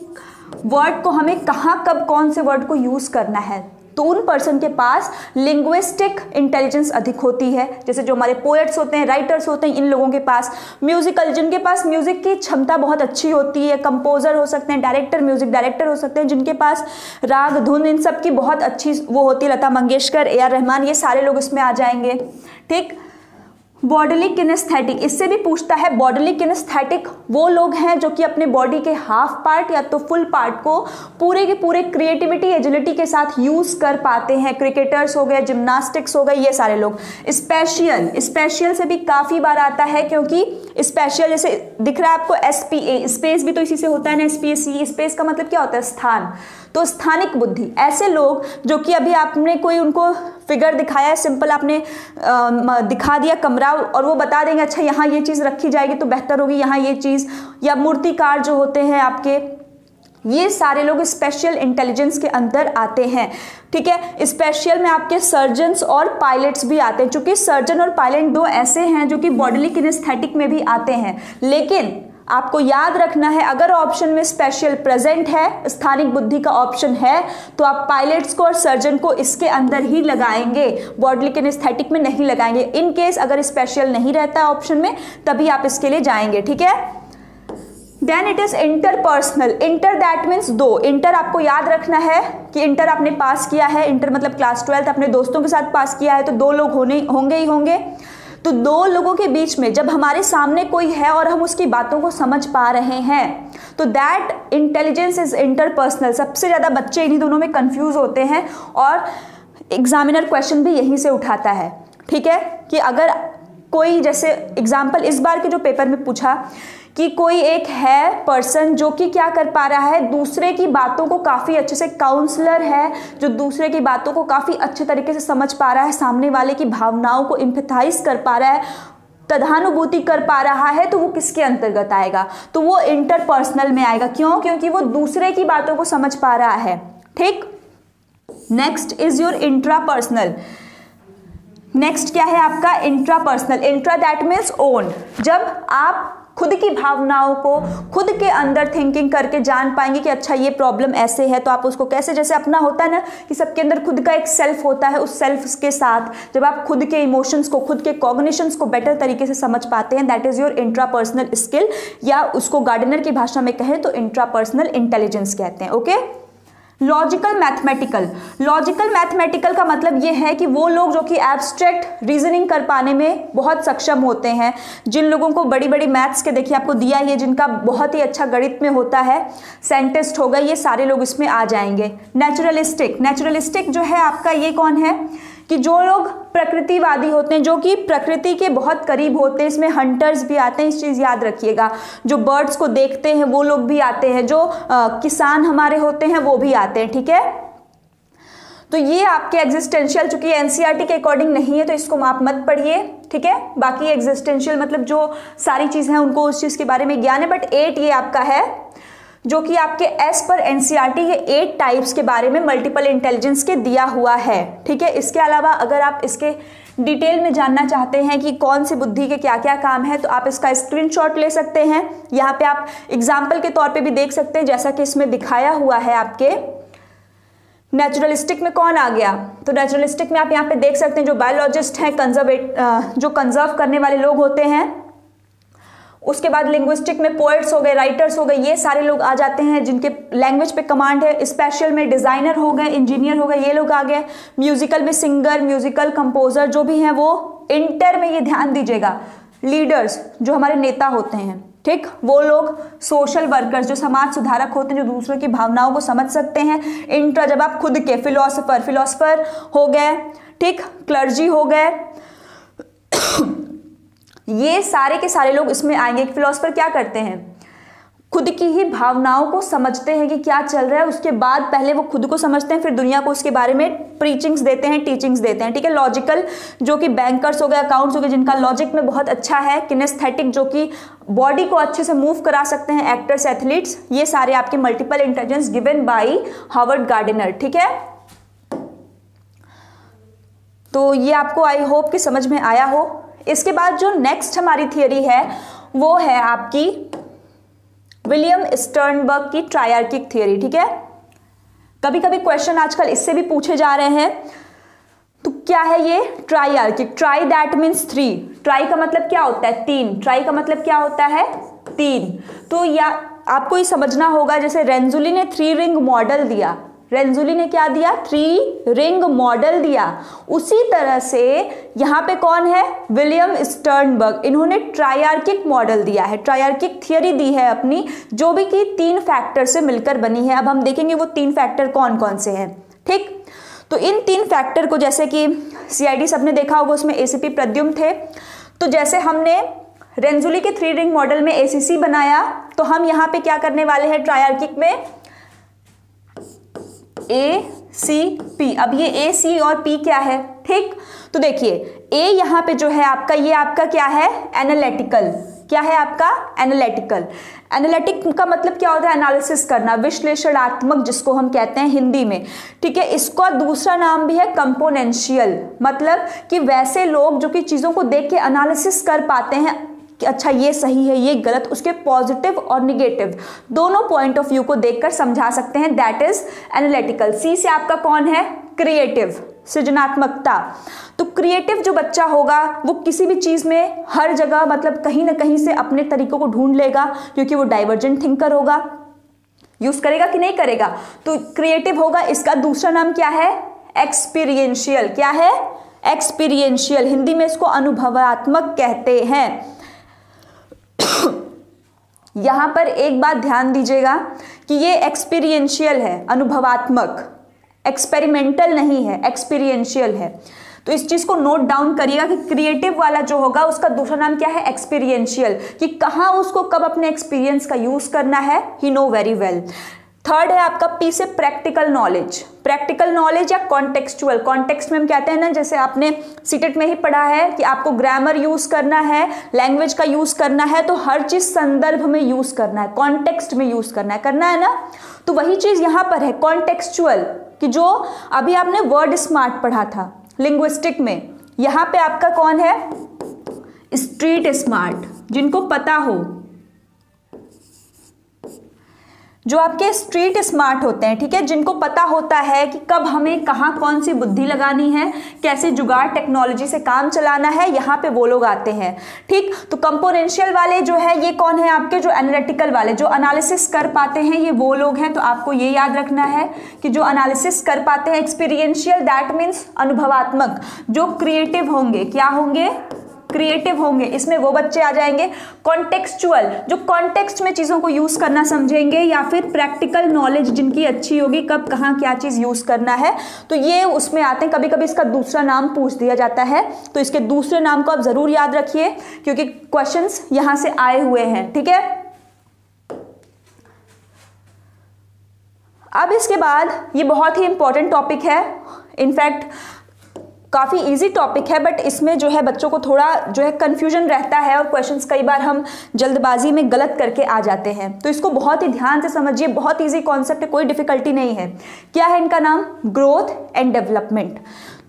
वर्ड को हमें कहाँ कब कौन से वर्ड को यूज करना है, तो उन पर्सन के पास लिंग्विस्टिक इंटेलिजेंस अधिक होती है। जैसे जो हमारे पोएट्स होते हैं, राइटर्स होते हैं, इन लोगों के पास। म्यूजिकल, जिनके पास म्यूजिक की क्षमता बहुत अच्छी होती है, कंपोजर हो सकते हैं, डायरेक्टर, म्यूजिक डायरेक्टर हो सकते हैं, जिनके पास राग धुन इन सब की बहुत अच्छी वो होती है, लता मंगेशकर, AR रहमान, ये सारे लोग इसमें आ जाएंगे। ठीक, बॉडीली किनेस्थेटिक, इससे भी पूछता है। बॉडीली किनेस्थेटिक वो लोग हैं जो कि अपने बॉडी के हाफ पार्ट या तो फुल पार्ट को पूरे के पूरे क्रिएटिविटी एजिलिटी के साथ यूज कर पाते हैं। क्रिकेटर्स हो गए, जिम्नास्टिक्स हो गए, ये सारे लोग। स्पेशियल, स्पेशियल से भी काफी बार आता है, क्योंकि स्पेशियल जैसे दिख रहा है आपको SPA, स्पेस भी तो इसी से होता है ना, SPAC। स्पेस का मतलब क्या होता है? स्थान। तो स्थानिक बुद्धि, ऐसे लोग जो कि अभी आपने कोई उनको फिगर दिखाया है, सिंपल आपने दिखा दिया कमरा और वो बता देंगे अच्छा यहाँ ये चीज़ रखी जाएगी तो बेहतर होगी, यहाँ ये चीज़, या मूर्तिकार जो होते हैं आपके, ये सारे लोग स्पेशल इंटेलिजेंस के अंदर आते हैं। ठीक है, स्पेशल में आपके सर्जन्स और पायलट्स भी आते हैं, चूंकि सर्जन और पायलट दो ऐसे हैं जो कि बॉडीली किनेस्थेटिक में भी आते हैं। लेकिन आपको याद रखना है, अगर ऑप्शन में स्पेशल प्रेजेंट है, स्थानिक बुद्धि का ऑप्शन है, तो आप पायलट्स को और सर्जन को इसके अंदर ही लगाएंगे, बॉडीली किनेस्थेटिक में नहीं लगाएंगे। इन केस अगर स्पेशल नहीं रहता ऑप्शन में तभी आप इसके लिए जाएंगे। ठीक है, then it is interpersonal. Inter that means दो। इंटर आपको याद रखना है कि इंटर आपने पास किया है, इंटर मतलब क्लास 12 अपने दोस्तों के साथ पास किया है, तो दो लोग होंगे ही होंगे। तो दो लोगों के बीच में जब हमारे सामने कोई है और हम उसकी बातों को समझ पा रहे हैं, तो दैट इंटेलिजेंस इज इंटरपर्सनल। सबसे ज्यादा बच्चे इन्हीं दोनों में कंफ्यूज होते हैं और एग्जामिनर क्वेश्चन भी यहीं से उठाता है। ठीक है, कि अगर कोई, जैसे एग्जाम्पल इस बार के जो पेपर में पूछा कि कोई एक है पर्सन जो कि क्या कर पा रहा है, दूसरे की बातों को काफ़ी अच्छे से, काउंसलर है जो दूसरे की बातों को काफ़ी अच्छे तरीके से समझ पा रहा है, सामने वाले की भावनाओं को एम्पैथाइज कर पा रहा है, तदानुभूति कर पा रहा है, तो वो किसके अंतर्गत आएगा? तो वो इंटरपर्सनल में आएगा। क्यों? क्योंकि वो दूसरे की बातों को समझ पा रहा है। ठीक, next is your intrapersonal. Next क्या है आपका? Intrapersonal. Intra that means own. जब आप खुद की भावनाओं को खुद के अंदर थिंकिंग करके जान पाएंगे कि अच्छा ये प्रॉब्लम ऐसे है, तो आप उसको कैसे, जैसे अपना होता है ना कि सबके अंदर खुद का एक सेल्फ होता है, उस सेल्फ के साथ जब आप खुद के इमोशंस को, खुद के कॉग्निशंस को बेटर तरीके से समझ पाते हैं, that is your intrapersonal skill, या उसको गार्डनर की भाषा में कहें तो इंट्रापर्सनल इंटेलिजेंस कहते हैं। Okay, logical mathematical. Logical mathematical का मतलब ये है कि वो लोग जो कि एब्स्ट्रैक्ट रीजनिंग कर पाने में बहुत सक्षम होते हैं, जिन लोगों को बड़ी बड़ी मैथ्स के, देखिए आपको दिया है, जिनका बहुत ही अच्छा गणित में होता है, साइंटिस्ट हो गए, ये सारे लोग इसमें आ जाएंगे। नेचुरलिस्टिक। नेचुरलिस्टिक जो है आपका, ये कौन है कि जो लोग प्रकृतिवादी होते हैं, जो कि प्रकृति के बहुत करीब होते हैं, इसमें हंटर्स भी आते हैं, इस चीज़ याद रखिएगा। जो बर्ड्स को देखते हैं वो लोग भी आते हैं, जो किसान हमारे होते हैं वो भी आते हैं। ठीक है, तो ये आपके एग्जिस्टेंशियल, चूंकि एनसीईआरटी के अकॉर्डिंग नहीं है तो इसको आप मत पढ़िए। ठीक है, बाकी एग्जिस्टेंशियल मतलब जो सारी चीज़ हैं उनको उस चीज़ के बारे में ज्ञान है। बट 8 ये आपका है जो कि आपके एस पर एनसीईआरटी ये 8 टाइप्स के बारे में मल्टीपल इंटेलिजेंस के दिया हुआ है। ठीक है, इसके अलावा अगर आप इसके डिटेल में जानना चाहते हैं कि कौन सी बुद्धि के क्या क्या काम है, तो आप इसका स्क्रीनशॉट ले सकते हैं। यहाँ पे आप एग्जाम्पल के तौर पे भी देख सकते हैं, जैसा कि इसमें दिखाया हुआ है। आपके नेचुरलिस्टिक में कौन आ गया? तो नेचुरलिस्टिक में आप यहाँ पे देख सकते हैं जो बायोलॉजिस्ट हैं, जो कंजर्व करने वाले लोग होते हैं। उसके बाद लिंग्विस्टिक में पोएट्स हो गए, राइटर्स हो गए, ये सारे लोग आ जाते हैं जिनके लैंग्वेज पे कमांड है। स्पेशल में डिजाइनर हो गए, इंजीनियर हो गए, ये लोग आ गए। म्यूजिकल में सिंगर, म्यूजिकल कंपोजर जो भी हैं वो। इंटर में ये ध्यान दीजिएगा, लीडर्स जो हमारे नेता होते हैं, ठीक, वो लोग। सोशल वर्कर्स जो समाज सुधारक होते हैं, जो दूसरों की भावनाओं को समझ सकते हैं। इंट्रा जब आप खुद के, फिलोसफर हो गए, ठीक, क्लर्जी हो गए, ये सारे के सारे लोग इसमें आएंगे। फिलोसफर क्या करते हैं? खुद की ही भावनाओं को समझते हैं कि क्या चल रहा है, उसके बाद पहले वो खुद को समझते हैं, फिर दुनिया को उसके बारे में प्रीचिंग्स देते हैं, टीचिंग्स देते हैं। ठीक है, लॉजिकल जो कि बैंकर्स हो गए, अकाउंट्स हो गए, जिनका लॉजिक में बहुत अच्छा है। किनेस्थेटिक जो कि बॉडी को अच्छे से मूव करा सकते हैं, एक्टर्स, एथलीट्स, ये सारे आपके multiple intelligence given by Harvard gardener. ठीक है, तो ये आपको आई होप कि समझ में आया हो। इसके बाद जो नेक्स्ट हमारी थियरी है वो है आपकी विलियम स्टर्नबर्ग की ट्रायर्किक थियरी। ठीक है, कभी कभी क्वेश्चन आजकल इससे भी पूछे जा रहे हैं। तो क्या है ये triarchic? Tri that means 3। Tri का मतलब क्या होता है? 3। ट्राई का मतलब क्या होता है? 3। तो या आपको ये समझना होगा, जैसे रेंजुली ने 3 रिंग मॉडल दिया, रेंजुली ने क्या दिया, 3 रिंग मॉडल दिया। उसी तरह से यहाँ पे कौन है, विलियम स्टर्नबर्ग, इन्होंने ट्रायआर्किक मॉडल दिया है, ट्रायआर्किक थियरी दी है अपनी, जो भी कि 3 फैक्टर से मिलकर बनी है। अब हम देखेंगे वो 3 फैक्टर कौन कौन से हैं। ठीक, तो इन 3 फैक्टर को, जैसे कि CID सबने देखा होगा, उसमें ACP प्रद्युम्न थे। तो जैसे हमने रेंजुली के 3 रिंग मॉडल में ACC बनाया, तो हम यहाँ पे क्या करने वाले हैं ट्रायआर्किक में, ACP। अब ये A, C और P क्या है, ठीक, तो देखिए A यहाँ पे जो है आपका, ये आपका क्या है, एनालिटिकल, क्या है आपका, एनालिटिकल। एनालिटिक का मतलब क्या होता है, एनालिसिस करना, विश्लेषणात्मक जिसको हम कहते हैं हिंदी में, ठीक है। इसका दूसरा नाम भी है कंपोनेंशियल, मतलब कि वैसे लोग जो कि चीज़ों को देख के एनालिसिस कर पाते हैं कि अच्छा ये सही है, ये गलत, उसके पॉजिटिव और निगेटिव दोनों पॉइंट ऑफ व्यू को देखकर समझा सकते हैं, दैट इज एनालिटिकल। सी से आपका कौन है, क्रिएटिव, सृजनात्मकता। तो क्रिएटिव जो बच्चा होगा वो किसी भी चीज में हर जगह मतलब कहीं ना कहीं से अपने तरीकों को ढूंढ लेगा, क्योंकि वो डाइवर्जेंट थिंकर होगा। यूज करेगा कि नहीं करेगा, तो क्रिएटिव होगा। इसका दूसरा नाम क्या है, एक्सपीरियंशियल। क्या है, एक्सपीरियंशियल, हिंदी में इसको अनुभवात्मक कहते हैं। यहां पर एक बात ध्यान दीजिएगा कि ये एक्सपीरियंशियल है, अनुभवात्मक, एक्सपेरिमेंटल नहीं है, एक्सपीरियंशियल है। तो इस चीज को नोट डाउन करिएगा कि क्रिएटिव वाला जो होगा उसका दूसरा नाम क्या है, एक्सपीरियंशियल, कि कहां उसको कब अपने एक्सपीरियंस का यूज करना है, ही नो वेरी वेल। थर्ड है आपका पी से प्रैक्टिकल नॉलेज। प्रैक्टिकल नॉलेज या कॉन्टेक्सचुअल, कॉन्टेक्स्ट में हम कहते हैं ना, जैसे आपने सीटेट में ही पढ़ा है कि आपको ग्रामर यूज करना है, लैंग्वेज का यूज करना है, तो हर चीज संदर्भ में यूज करना है, कॉन्टेक्स्ट में यूज करना है ना। तो वही चीज यहां पर है कॉन्टेक्सचुअल, कि जो अभी आपने वर्ड स्मार्ट पढ़ा था लिंग्विस्टिक में, यहां पे आपका कौन है, स्ट्रीट स्मार्ट, जिनको पता हो, जो आपके स्ट्रीट स्मार्ट होते हैं, ठीक है, जिनको पता होता है कि कब हमें कहाँ कौन सी बुद्धि लगानी है, कैसे जुगाड़ टेक्नोलॉजी से काम चलाना है, यहाँ पे वो लोग आते हैं। ठीक, तो कंपोनेंशियल वाले जो है ये कौन है आपके, जो एनालिटिकल वाले, जो एनालिसिस कर पाते हैं, ये वो लोग हैं। तो आपको ये याद रखना है कि जो एनालिसिस कर पाते हैं, एक्सपीरियंशियल दैट मीन्स अनुभवात्मक, जो क्रिएटिव होंगे, क्या होंगे, क्रिएटिव होंगे, इसमें वो बच्चे आ जाएंगे। कॉन्टेक्सचुअल, जो कॉन्टेक्स्ट में चीज़ों को यूज़ करना समझेंगे, या फिर प्रैक्टिकल नॉलेज जिनकी अच्छी होगी, कब कहाँ क्या चीज़ यूज़ करना है, तो ये उसमें आते हैं। कभी कभी इसका दूसरा नाम पूछ दिया जाता है, तो इसके दूसरे नाम को आप ज़रूर याद रखिए, क्योंकि क्वेश्चंस यहाँ से आए हुए हैं। ठीक है, अब इसके बाद ये बहुत ही इंपॉर्टेंट टॉपिक है, इनफैक्ट काफ़ी इजी टॉपिक है, बट इसमें जो है बच्चों को थोड़ा जो है कन्फ्यूजन रहता है, और क्वेश्चंस कई बार हम जल्दबाजी में गलत करके आ जाते हैं। तो इसको बहुत ही ध्यान से समझिए, बहुत इजी कॉन्सेप्ट है, कोई डिफिकल्टी नहीं है। क्या है इनका नाम, ग्रोथ एंड डेवलपमेंट।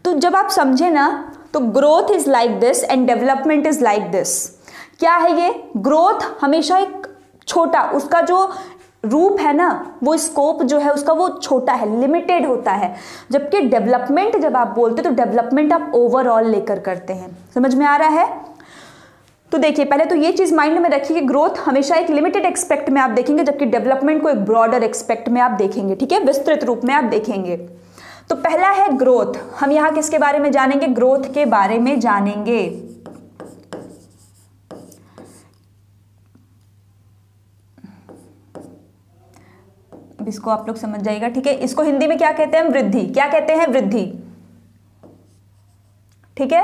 तो जब आप समझे ना, तो growth is like this and development is like this. क्या है ये, ग्रोथ हमेशा एक छोटा, उसका जो रूप है ना, वो स्कोप जो है उसका वो छोटा है, लिमिटेड होता है, जबकि डेवलपमेंट जब आप बोलते तो डेवलपमेंट आप ओवरऑल लेकर करते हैं। समझ में आ रहा है? तो देखिए, पहले तो ये चीज माइंड में रखिए कि ग्रोथ हमेशा एक लिमिटेड एक्सपेक्ट में आप देखेंगे, जबकि डेवलपमेंट को एक ब्रॉडर एक्सपेक्ट में आप देखेंगे। ठीक है, विस्तृत रूप में आप देखेंगे। तो पहला है ग्रोथ। हम यहाँ किसके बारे में जानेंगे, ग्रोथ के बारे में जानेंगे। इसको आप लोग समझ जाइएगा। ठीक है, इसको हिंदी में क्या कहते हैं, वृद्धि। क्या कहते हैं, वृद्धि। ठीक है,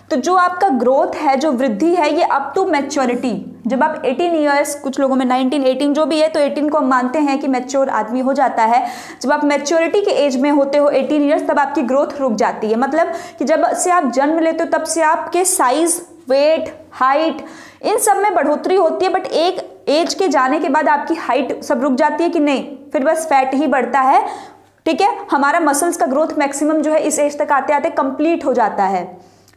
तो जो आपका ग्रोथ है, जो वृद्धि है, ये अप टू मैच्योरिटी, जब आप 18 ईयर्स, कुछ लोगों में 19, 18 जो भी है, तो 18 को हम मानते हैं कि मैच्योर आदमी हो जाता है। जब आप मैच्योरिटी के एज में होते हो 18 ईयर्स, तब आपकी ग्रोथ रुक जाती है। मतलब कि जब से आप जन्म लेते हो तब से आपके साइज, वेट, हाइट, इन सब में बढ़ोतरी होती है, बट एक एज के जाने के बाद आपकी हाइट सब रुक जाती है कि नहीं, फिर बस फैट ही बढ़ता है। ठीक है, हमारा मसल्स का ग्रोथ मैक्सिमम जो है इस एज तक आते आते कंप्लीट हो जाता है।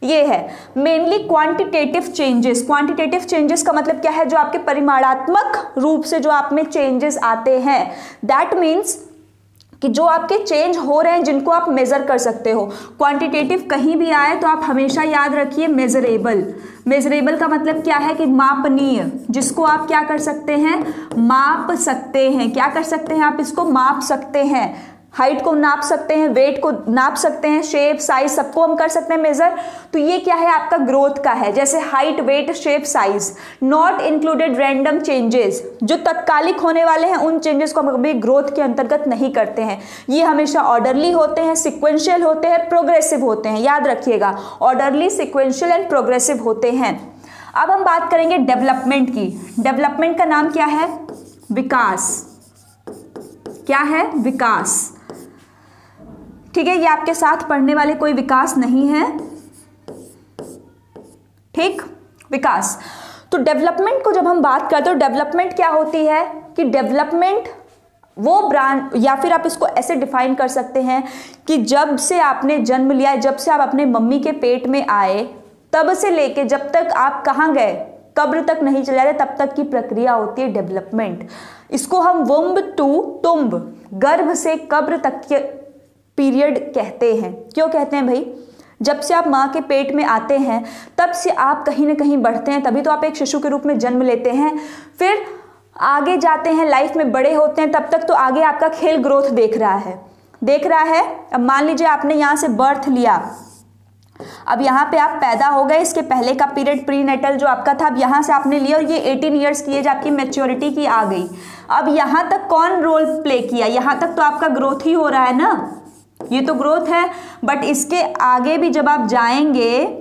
ये है mainly quantitative changes. Quantitative changes का मतलब क्या है, जो आपके परिमाणात्मक रूप से जो आप में चेंजेस आते हैं, दैट मीन्स कि जो आपके चेंज हो रहे हैं, जिनको आप मेजर कर सकते हो। क्वांटिटेटिव कहीं भी आए तो आप हमेशा याद रखिए मेजरेबल। मेजरेबल का मतलब क्या है कि मापनीय, जिसको आप क्या कर सकते हैं, माप सकते हैं। क्या कर सकते हैं आप, इसको माप सकते हैं। हाइट को नाप सकते हैं, वेट को नाप सकते हैं, शेप साइज सबको हम कर सकते हैं मेजर। तो ये क्या है आपका ग्रोथ का है, जैसे height, weight, shape, size. Not included random changes, जो तत्कालिक होने वाले हैं उन चेंजेस को हम कभी ग्रोथ के अंतर्गत नहीं करते हैं। ये हमेशा ऑर्डरली होते हैं, सिक्वेंशियल होते हैं, प्रोग्रेसिव होते हैं, याद रखिएगा, ऑर्डरली, सिक्वेंशियल एंड प्रोग्रेसिव होते हैं। अब हम बात करेंगे डेवलपमेंट की। डेवलपमेंट का नाम क्या है? विकास। क्या है? विकास। ठीक है, ये आपके साथ पढ़ने वाले कोई विकास नहीं है, ठीक, विकास। तो डेवलपमेंट को जब हम बात करते हैं, डेवलपमेंट क्या होती है कि डेवलपमेंट वो ब्रांड, या फिर आप इसको ऐसे डिफाइन कर सकते हैं कि जब से आपने जन्म लिया, जब से आप अपने मम्मी के पेट में आए, तब से लेके जब तक आप कहाँ गए, कब्र तक नहीं चले जाते, तब तक की प्रक्रिया होती है डेवलपमेंट। इसको हम वुम्ब टू टुम्ब, गर्भ से कब्र तक के पीरियड कहते हैं। क्यों कहते हैं भाई? जब से आप माँ के पेट में आते हैं तब से आप कहीं ना कहीं बढ़ते हैं, तभी तो आप एक शिशु के रूप में जन्म लेते हैं। फिर आगे जाते हैं, लाइफ में बड़े होते हैं, तब तक तो आगे आपका खेल ग्रोथ देख रहा है। अब मान लीजिए आपने यहाँ से बर्थ लिया, अब यहाँ पे आप पैदा हो गए, इसके पहले का पीरियड प्रीनेटल जो आपका था, अब यहाँ से आपने लिया और ये 18 ईयर्स की एज आपकी मैच्योरिटी की आ गई। अब यहाँ तक कौन रोल प्ले किया? यहाँ तक तो आपका ग्रोथ ही हो रहा है ना, ये तो ग्रोथ है। बट इसके आगे भी जब आप जाएंगे,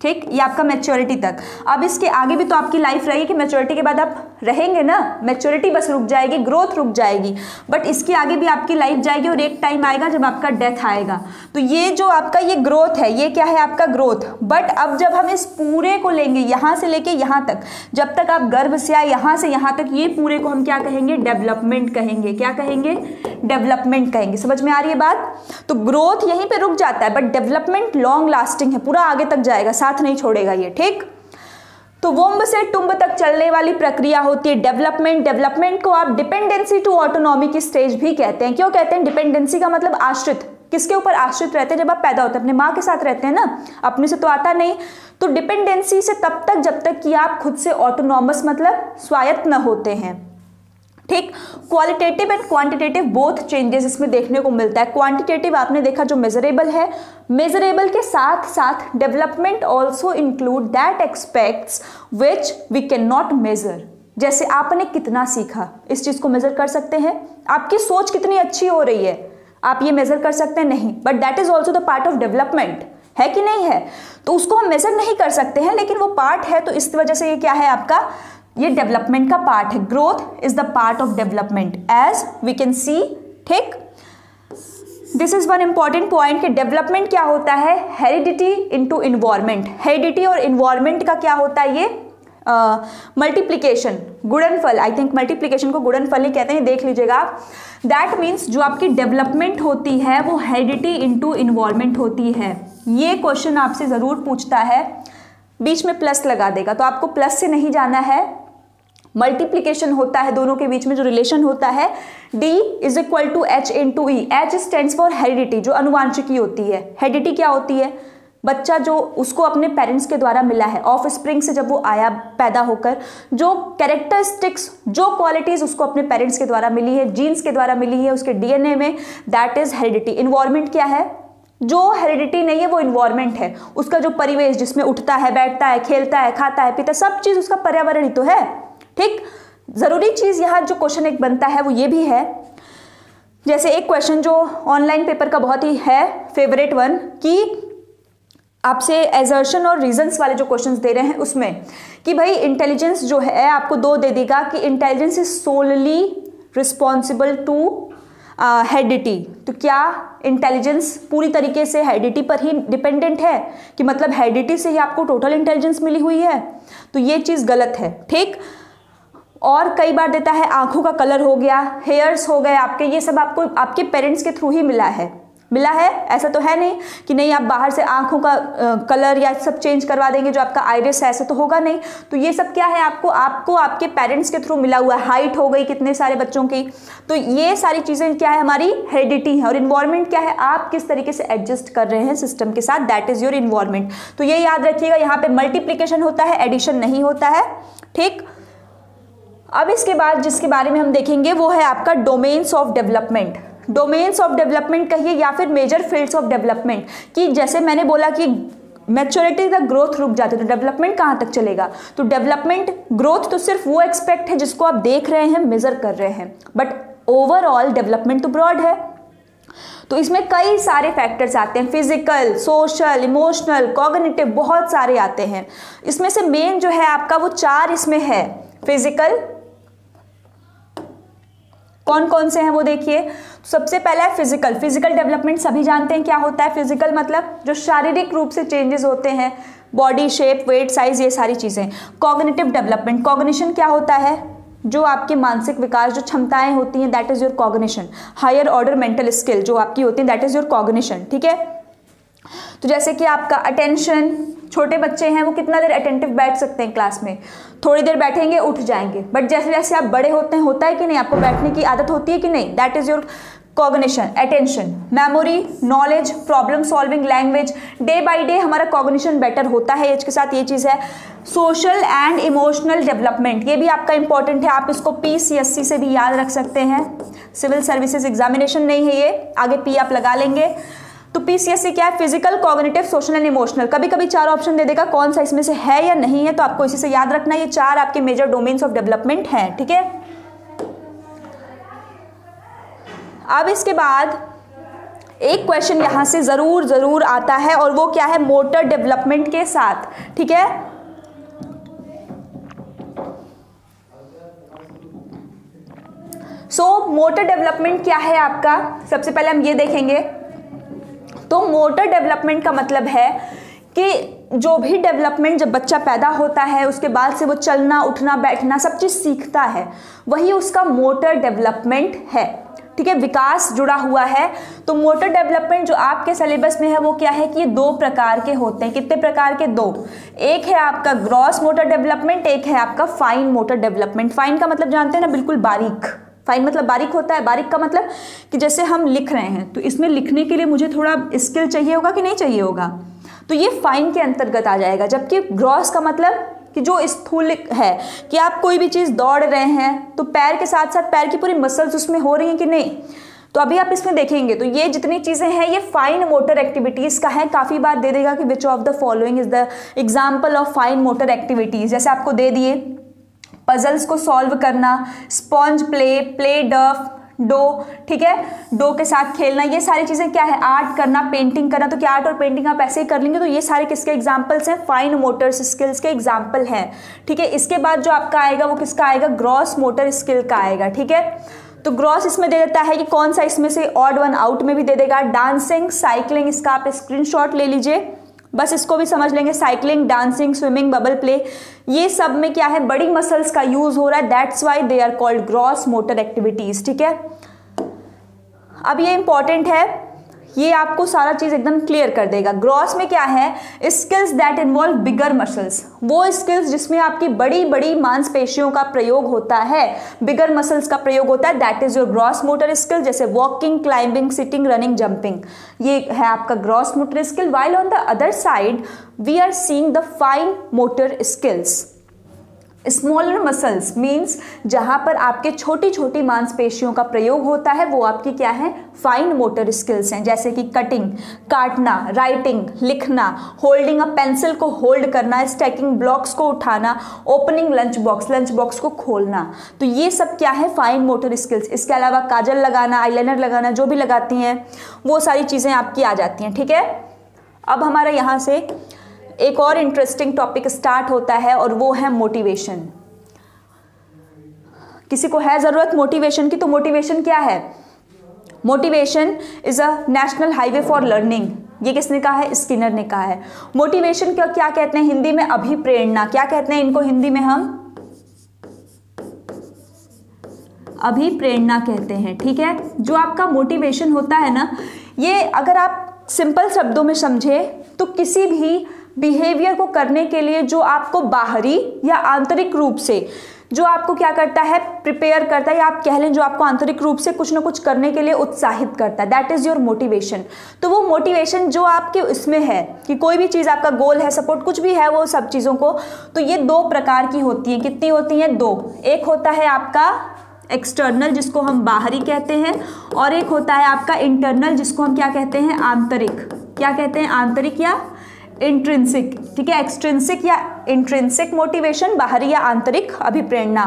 ठीक, ये आपका मैच्योरिटी तक, अब इसके आगे भी तो आपकी लाइफ रहेगी कि मैच्योरिटी के बाद आप रहेंगे ना, मैच्योरिटी बस रुक जाएगी, ग्रोथ रुक जाएगी, बट इसके आगे भी आपकी लाइफ जाएगी और एक टाइम आएगा जब आपका डेथ आएगा। तो ये जो आपका ये ग्रोथ है, ये क्या है आपका ग्रोथ। बट अब जब हम इस पूरे को लेंगे, यहाँ से लेके यहाँ तक, जब तक आप गर्भ से आए, यहाँ से यहाँ तक, ये पूरे को हम क्या कहेंगे? डेवलपमेंट कहेंगे। क्या कहेंगे? डेवलपमेंट कहेंगे। समझ में आ रही है बात? तो ग्रोथ यहीं पे रुक जाता है, बट डेवलपमेंट लॉन्ग लास्टिंग है, पूरा आगे तक जाएगा, साथ नहीं छोड़ेगा ये, ठीक। तो वुम्ब से टुम्ब तक चलने वाली प्रक्रिया होती है डेवलपमेंट। डेवलपमेंट को आप डिपेंडेंसी टू ऑटोनॉमी की स्टेज भी कहते हैं। क्यों कहते हैं? डिपेंडेंसी का मतलब आश्रित, किसके ऊपर आश्रित रहते हैं? जब आप पैदा होते हैं अपने माँ के साथ रहते हैं ना, अपने से तो आता नहीं। तो डिपेंडेंसी से तब तक जब तक कि आप खुद से ऑटोनॉमस मतलब स्वायत्त न होते हैं, ठीक। Qualitative and quantitative both changes इसमें देखने को मिलता है। क्वांटिटेटिव आपने देखा जो मेजरेबल है, मेजरेबल के साथ साथ development also include that expects which we can not measure. जैसे आपने कितना सीखा, इस चीज को मेजर कर सकते हैं। आपकी सोच कितनी अच्छी हो रही है, आप ये मेजर कर सकते हैं? नहीं, but that is also the part of development, है कि नहीं है? तो उसको हम मेजर नहीं कर सकते हैं, लेकिन वो पार्ट है, तो इस वजह से ये क्या है आपका, ये डेवलपमेंट का पार्ट है। Growth is the part of development as we can see, ठीक। This is one important point कि डेवलपमेंट क्या होता है? Heredity into environment. हेरिडिटी और इन्वायरमेंट का क्या होता है? ये मल्टीप्लीकेशन, गुणनफल। आई थिंक मल्टीप्लीकेशन को गुणनफल ही कहते हैं, देख लीजिएगा। दैट मीन्स जो आपकी डेवलपमेंट होती है वो हेरिडिटी इनटू इन्वायरमेंट होती है। ये क्वेश्चन आपसे जरूर पूछता है, बीच में प्लस लगा देगा, तो आपको प्लस से नहीं जाना है। मल्टीप्लीकेशन होता है, दोनों के बीच में जो रिलेशन होता है, D is equal to H into E. H stands for heredity, जो अनुवांशिकी होती है। हेरिडिटी क्या होती है? बच्चा जो उसको अपने पेरेंट्स के द्वारा मिला है, ऑफ स्प्रिंग से जब वो आया पैदा होकर, जो कैरेक्टरिस्टिक्स, जो क्वालिटीज उसको अपने पेरेंट्स के द्वारा मिली है, जीन्स के द्वारा मिली है उसके DNA में, दैट इज हेरिडिटी। इन्वायरमेंट क्या है? जो हेरिडिटी नहीं है वो इन्वायरमेंट है, उसका जो परिवेश जिसमें उठता है, बैठता है, खेलता है, खाता है, पीता है, सब चीज उसका पर्यावरण ही तो है, ठीक। जरूरी चीज यहां जो क्वेश्चन एक बनता है वो ये भी है, जैसे एक क्वेश्चन जो ऑनलाइन पेपर का बहुत ही है फेवरेट वन, कि आपसे एजर्शन और रीजंस वाले जो क्वेश्चंस दे रहे हैं उसमें कि भाई इंटेलिजेंस जो है आपको दो दे देगा कि intelligence is solely responsible to heredity. तो क्या इंटेलिजेंस पूरी तरीके से हेरिडिटी पर ही डिपेंडेंट है कि मतलब हेरिडिटी से ही आपको टोटल इंटेलिजेंस मिली हुई है? तो ये चीज गलत है, ठीक। और कई बार देता है आंखों का कलर हो गया, हेयर्स हो गए आपके, ये सब आपको आपके पेरेंट्स के थ्रू ही मिला है। ऐसा तो है नहीं कि नहीं आप बाहर से आंखों का कलर या सब चेंज करवा देंगे, जो आपका आइरिस है, ऐसा तो होगा नहीं। तो ये सब क्या है, आपको आपके पेरेंट्स के थ्रू मिला हुआ है। हाइट हो गई कितने सारे बच्चों की, तो ये सारी चीजें क्या है, हमारी हेरिडिटी है। और इन्वायरमेंट क्या है, आप किस तरीके से एडजस्ट कर रहे हैं सिस्टम के साथ, दैट इज योर इन्वायरमेंट। तो ये याद रखिएगा, यहाँ पे मल्टीप्लीकेशन होता है, एडिशन नहीं होता है, ठीक। अब इसके बाद जिसके बारे में हम देखेंगे वो है आपका domains of development. Domains of development कहिए या फिर मेजर फील्ड्स ऑफ डेवलपमेंट, कि जैसे मैंने बोला कि मैच्योरिटी तक ग्रोथ रुक जाती है तो डेवलपमेंट कहाँ तक चलेगा। तो डेवलपमेंट ग्रोथ तो सिर्फ वो एक्सपेक्ट है जिसको आप देख रहे हैं, मेजर कर रहे हैं, बट ओवरऑल डेवलपमेंट तो ब्रॉड है। तो इसमें कई सारे फैक्टर्स आते हैं, फिजिकल, सोशल, इमोशनल, कॉग्निटिव, बहुत सारे आते हैं। इसमें से मेन जो है आपका वो 4 इसमें है। फिजिकल कौन कौन से हैं वो देखिए। सबसे पहला है फिजिकल। फिजिकल डेवलपमेंट सभी जानते हैं क्या होता है। फिजिकल मतलब जो शारीरिक रूप से चेंजेस होते हैं, बॉडी शेप, वेट, साइज, ये सारी चीजें। कॉग्निटिव डेवलपमेंट, कॉग्निशन क्या होता है, जो आपके मानसिक विकास, जो क्षमताएं होती हैं, that is your cognition. Higher order mental skill जो आपकी होती है, दैट इज योर कॉग्निशन, ठीक है। तो जैसे कि आपका अटेंशन, छोटे बच्चे हैं वो कितना देर अटेंटिव बैठ सकते हैं क्लास में, थोड़ी देर बैठेंगे उठ जाएंगे, बट जैसे जैसे आप बड़े होते हैं, होता है कि नहीं, आपको बैठने की आदत होती है कि नहीं, that is your cognition, attention. Memory, knowledge, problem solving, language, day by day हमारा कॉग्निशन बेटर होता है एज के साथ, ये चीज़ है। सोशल एंड इमोशनल डेवलपमेंट, ये भी आपका इंपॉर्टेंट है, आप इसको PCSC से भी याद रख सकते हैं। सिविल सर्विसेज एग्जामिनेशन नहीं है ये, आगे P आप लगा लेंगे। तो PCSC क्या है, physical, cognitive, social and emotional. कभी कभी 4 ऑप्शन दे देगा, कौन सा इसमें से है या नहीं है, तो आपको इसी से याद रखना है। ये 4 आपके मेजर डोमेन्स ऑफ डेवलपमेंट हैं, ठीक है। अब इसके बाद एक क्वेश्चन यहां से जरूर आता है, और वो क्या है, मोटर डेवलपमेंट के साथ, ठीक है। मोटर डेवलपमेंट क्या है आपका, सबसे पहले हम ये देखेंगे। तो मोटर डेवलपमेंट का मतलब है कि जो भी डेवलपमेंट जब बच्चा पैदा होता है उसके बाद से वो चलना, उठना, बैठना सब चीज सीखता है, वही उसका मोटर डेवलपमेंट है, ठीक है। विकास जुड़ा हुआ है। तो मोटर डेवलपमेंट जो आपके सिलेबस में है वो क्या है कि ये 2 प्रकार के होते हैं। कितने प्रकार के, 2। एक है आपका ग्रॉस मोटर डेवलपमेंट, एक है आपका फाइन मोटर डेवलपमेंट। फाइन का मतलब जानते हैं ना, बिल्कुल बारीक। फाइन मतलब बारीक होता है। बारीक का मतलब कि जैसे हम लिख रहे हैं तो इसमें लिखने के लिए मुझे थोड़ा स्किल चाहिए होगा कि नहीं चाहिए होगा, तो ये फाइन के अंतर्गत आ जाएगा। जबकि ग्रॉस का मतलब कि जो स्थूल है, कि आप कोई भी चीज़ दौड़ रहे हैं तो पैर के साथ साथ पैर की पूरी मसल्स उसमें हो रही हैं कि नहीं, तो अभी आप इसमें देखेंगे तो ये जितनी चीज़ें हैं ये फाइन मोटर एक्टिविटीज़ का है। काफ़ी बार दे देगा कि which of the following is the example of fine motor activities. जैसे आपको दे दिए पजल्स को सॉल्व करना, स्पॉन्ज प्ले, प्ले डफ, डो, ठीक है, डो के साथ खेलना, ये सारी चीजें क्या है, आर्ट करना, पेंटिंग करना। तो क्या आर्ट और पेंटिंग आप ऐसे ही कर लेंगे, तो ये सारे किसके एग्जांपल्स हैं, फाइन मोटर स्किल्स के एग्जांपल हैं, ठीक है। इसके बाद जो आपका आएगा वो किसका आएगा, ग्रॉस मोटर स्किल का आएगा, ठीक है। तो ग्रॉस इसमें दे देता है कि कौन सा इसमें से, ऑड वन आउट में भी दे देगा। डांसिंग, साइकिलिंग, इसका आप स्क्रीनशॉट ले लीजिए, बस इसको भी समझ लेंगे। Cycling, dancing, swimming, bubble play, ये सब में क्या है, बड़ी मसल्स का यूज हो रहा है, that's why they are called gross motor activities, ठीक है। अब ये इंपॉर्टेंट है, ये आपको सारा चीज एकदम क्लियर कर देगा। ग्रॉस में क्या है, skills that involve bigger muscles, वो स्किल्स जिसमें आपकी बड़ी बड़ी मांसपेशियों का प्रयोग होता है, बिगर मसल्स का प्रयोग होता है, that is your gross motor skill. जैसे walking, climbing, sitting, running, jumping, ये है आपका gross motor skill. While on the other side we are seeing the fine motor skills. Smaller muscles means जहां पर आपके छोटी छोटी मांसपेशियों का प्रयोग होता है, वो आपकी क्या है, फाइन मोटर स्किल्स हैं। जैसे कि कटिंग, काटना, राइटिंग, लिखना, होल्डिंग अ पेंसिल को होल्ड करना, स्टैकिंग ब्लॉक्स को उठाना, ओपनिंग लंच बॉक्स को खोलना, तो ये सब क्या है, फाइन मोटर स्किल्स। इसके अलावा काजल लगाना, आईलाइनर लगाना, जो भी लगाती हैं वो सारी चीजें आपकी आ जाती हैं, ठीक है। अब हमारा यहाँ से एक और इंटरेस्टिंग टॉपिक स्टार्ट होता है और वो है मोटिवेशन। किसी को है जरूरत मोटिवेशन की, तो मोटिवेशन क्या है, motivation is a national highway for learning. ये किसने कहा है, स्किनर ने कहा है। मोटिवेशन को क्या कहते हैं हिंदी में, अभिप्रेरणा। क्या कहते हैं इनको हिंदी में, हम अभिप्रेरणा कहते हैं, ठीक है। जो आपका मोटिवेशन होता है ना, ये अगर आप सिंपल शब्दों में समझे तो किसी भी बिहेवियर को करने के लिए जो आपको बाहरी या आंतरिक रूप से जो आपको क्या करता है, प्रिपेयर करता है, या आप कह लें जो आपको आंतरिक रूप से कुछ ना कुछ करने के लिए उत्साहित करता है, दैट इज योर मोटिवेशन। तो वो मोटिवेशन जो आपके इसमें है कि कोई भी चीज़ आपका गोल है, सपोर्ट कुछ भी है, वो सब चीज़ों को, तो ये दो प्रकार की होती है। कितनी होती हैं? दो। एक होता है आपका एक्सटर्नल जिसको हम बाहरी कहते हैं, और एक होता है आपका इंटरनल जिसको हम क्या कहते हैं, आंतरिक। क्या कहते हैं? आंतरिक या इंट्रिंसिक। ठीक है, एक्सट्रिंसिक या इंट्रिंसिक मोटिवेशन, बाहरी या आंतरिक अभिप्रेरणा।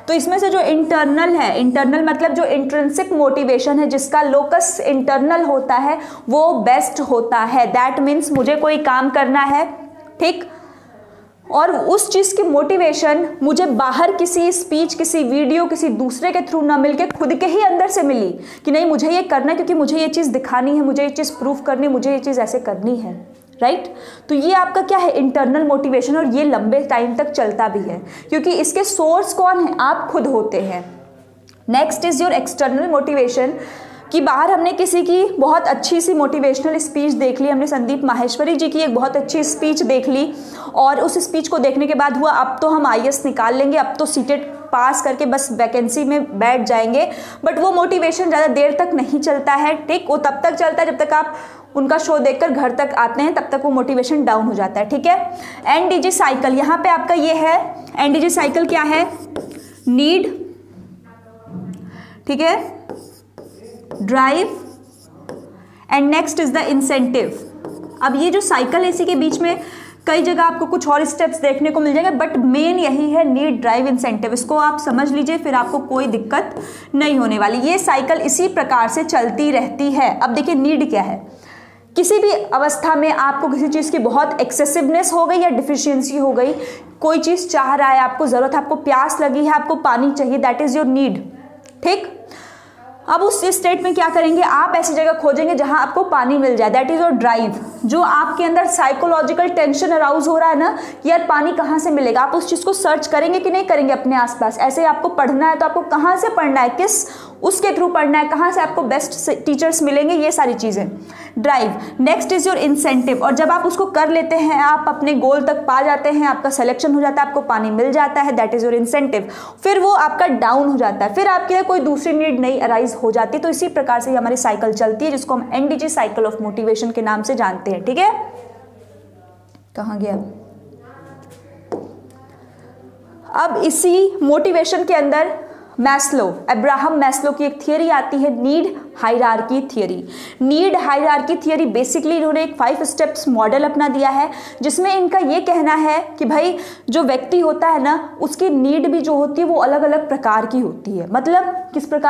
तो इसमें से जो इंटरनल है, इंटरनल मतलब जो इंट्रिंसिक मोटिवेशन है जिसका लोकस इंटरनल होता है वो बेस्ट होता है। दैट मीन्स मुझे कोई काम करना है, ठीक, और उस चीज़ की मोटिवेशन मुझे बाहर किसी स्पीच, किसी वीडियो, किसी दूसरे के थ्रू ना मिलके खुद के ही अंदर से मिली कि नहीं मुझे ये करना है क्योंकि मुझे ये चीज़ दिखानी है, मुझे ये चीज़ प्रूफ करनी, मुझे ये चीज़ ऐसे करनी है, राइट। तो ये आपका क्या है, इंटरनल मोटिवेशन, और ये लंबे टाइम तक चलता भी है क्योंकि इसके सोर्स कौन है, आप खुद होते हैं। Next is your external motivation, कि बाहर हमने किसी की बहुत अच्छी सी मोटिवेशनल स्पीच देख ली, हमने संदीप माहेश्वरी जी की एक बहुत अच्छी स्पीच देख ली, और उस स्पीच को देखने के बाद हुआ अब तो हम IAS निकाल लेंगे, अब तो सीटेट पास करके बस वैकेंसी में बैठ जाएंगे। बट वो मोटिवेशन ज़्यादा देर तक नहीं चलता है, ठीक, वो तब तक चलता है जब तक आप उनका शो देखकर घर तक आते हैं, तब तक वो मोटिवेशन डाउन हो जाता है, ठीक है। NDG साइकिल, यहाँ पे आपका ये है NDG साइकिल, क्या है, नीड, ठीक है, drive and next is the incentive. अब ये जो साइकिल है इसी के बीच में कई जगह आपको कुछ और स्टेप्स देखने को मिल जाएंगे, बट मेन यही है नीड, ड्राइव, इंसेंटिव। इसको आप समझ लीजिए, फिर आपको कोई दिक्कत नहीं होने वाली। ये साइकिल इसी प्रकार से चलती रहती है। अब देखिए नीड क्या है, किसी भी अवस्था में आपको किसी चीज़ की बहुत एक्सेसिवनेस हो गई या डिफिशियंसी हो गई, कोई चीज़ चाह रहा है, आपको ज़रूरत है, आपको प्यास लगी है, आपको पानी चाहिए, दैट इज़ योर नीड, ठीक। अब उस स्टेट में क्या करेंगे, आप ऐसी जगह खोजेंगे जहां आपको पानी मिल जाए, दैट इज योर ड्राइव। जो आपके अंदर साइकोलॉजिकल टेंशन अराउज हो रहा है ना कि यार पानी कहाँ से मिलेगा, आप उस चीज़ को सर्च करेंगे कि नहीं करेंगे अपने आसपास। ऐसे आपको पढ़ना है तो आपको कहाँ से पढ़ना है, किस उसके थ्रू पढ़ना है, कहाँ से आपको बेस्ट टीचर्स मिलेंगे, ये सारी चीज़ें। Drive. Next is your incentive, और जब आप उसको कर लेते हैं, आप अपने गोल तक पा जाते हैं, आपका सिलेक्शन हो जाता है, आपको पानी मिल जाता है, दैट इज योर इंसेंटिव। फिर वो आपका डाउन हो जाता है, फिर आपके लिए कोई दूसरी नीड नहीं अराइज हो जाती। तो इसी प्रकार से हमारी साइकिल चलती है जिसको हम NDG साइकिल ऑफ मोटिवेशन के नाम से जानते हैं, ठीक है। कहाँ गया? अब इसी मोटिवेशन के अंदर मैस्लो, अब्राहम मैस्लो की एक थियरी आती है, need hierarchy theory. Need hierarchy theory basically इन्होंने एक 5 स्टेप्स मॉडल अपना दिया है, जिसमें इनका ये कहना है कि भाई जो व्यक्ति होता है ना, उसकी नीड भी जो होती है वो अलग अलग प्रकार की होती है। मतलब किस प्रकार